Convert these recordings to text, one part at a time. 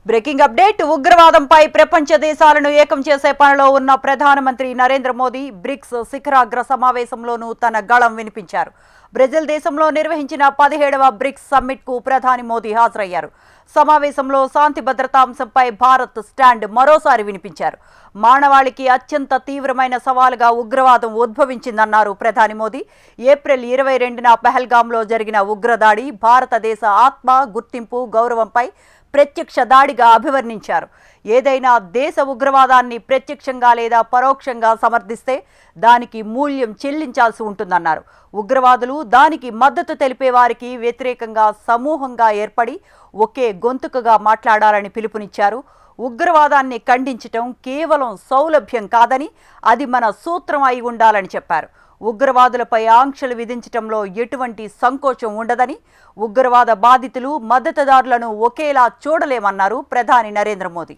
Breaking update ఉగ్రవాదంపై ప్రపంచ దేశాలను ఏకం చేసే పనిలో ఉన్న ప్రధానమంత్రి నరేంద్ర మోదీ బ్రిక్స్ శిఖరాగ్ర సమావేశంలోనూ తన గళం వినిపించారు. బ్రెజిల్ దేశంలో నిర్వహించిన 17వ బ్రిక్స్ సమ్మిట్ కు ప్రధాని మోదీ హాజరయ్యారు. సమావేశంలో శాంతి భద్రతా అంశంపై భారత్ స్టాండ్ మరోసారి వినిపించారు. మానవాళికి అత్యంత తీవ్రమైన సవాలుగా ఉగ్రవాదం ఉద్భవించిందన్నారు ప్రధాని మోదీ. ఏప్రిల్ 22న పహల్గాంలో జరిగిన ఉగ్రదాడి భారతదేశ ఆత్మ, గుర్తింపు, గౌరవంపై ప్రత్యక్ష దాడిగా అభివర్ణించారు. ఏదైనా దేశ ఉగ్రవాదాన్ని ప్రత్యక్షంగా లేదా పరోక్షంగా సమర్థిస్తే దానికి మూల్యం చెల్లించాల్సి ఉంటుందన్నారు. ఉగ్రవాదులు దానికి మద్దతు తెలిపే వారికి వ్యతిరేకంగా సమూహంగా ఏర్పడి ఒకే గొంతుకగా మాట్లాడాలని పిలుపునిచ్చారు. ఉగ్రవాదాన్ని ఖండించటం కేవలం సౌలభ్యం కాదని, అది మన సూత్రం అయి ఉండాలని చెప్పారు. ఉగ్రవాదులపై ఆంక్షలు విధించటంలో ఎటువంటి సంకోచం ఉండదని, ఉగ్రవాద బాధితులు, మద్దతుదారులను ఒకేలా చూడలేమన్నారు ప్రధాని నరేంద్ర మోదీ.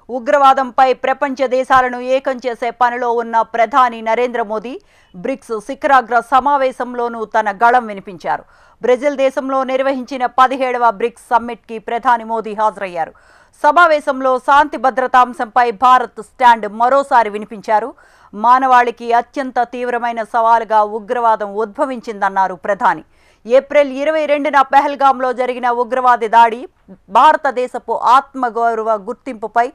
ఉగ్రవాదంపై ప్రపంచ దేశాలను ఏకం చేసే పనిలో ఉన్న ప్రధాని నరేంద్ర మోదీ బ్రిక్స్ శిఖరాగ్ర సమావేశంలోనూ తన గళం వినిపించారు. బ్రెజిల్ దేశంలో నిర్వహించిన 17వ బ్రిక్స్ సమ్మిట్కి ప్రధాని మోదీ హాజరయ్యారు. సమావేశంలో శాంతి భద్రతా అంశంపై భారత్ స్టాండ్ మరోసారి వినిపించారు. మానవాళికి అత్యంత తీవ్రమైన సవాలుగా ఉగ్రవాదం ఉద్భవించిందన్నారు ప్రధాని. ఏప్రిల్ 22న పహల్గాంలో జరిగిన ఉగ్రవాది దాడి భారతదేశపు ఆత్మగౌరవ గుర్తింపుపై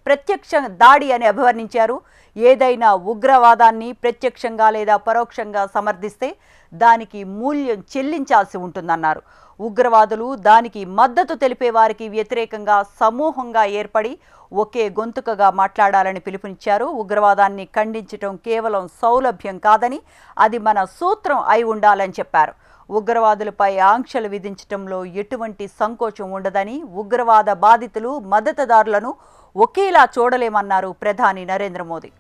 ప్రత్యక్ష దాడి అని అభివర్ణించారు. ఏదైనా ఉగ్రవాదాన్ని ప్రత్యక్షంగా లేదా పరోక్షంగా సమర్థిస్తే దానికి మూల్యం చెల్లించాల్సి ఉంటుందన్నారు. ఉగ్రవాదులు దానికి మద్దతు తెలిపే వారికి వ్యతిరేకంగా సమూహంగా ఏర్పడి ఒకే గొంతుకగా మాట్లాడాలని పిలుపునిచ్చారు. ఉగ్రవాదాన్ని ఖండించటం కేవలం సౌలభ్యం కాదని, అది మన సూత్రం అయి ఉండాలని చెప్పారు. ఉగ్రవాదులపై ఆంక్షలు విధించటంలో ఎటువంటి సంకోచం ఉండదని, ఉగ్రవాద బాధితులు, మద్దతుదారులను ఒకేలా చూడలేమన్నారు ప్రధాని నరేంద్ర మోదీ.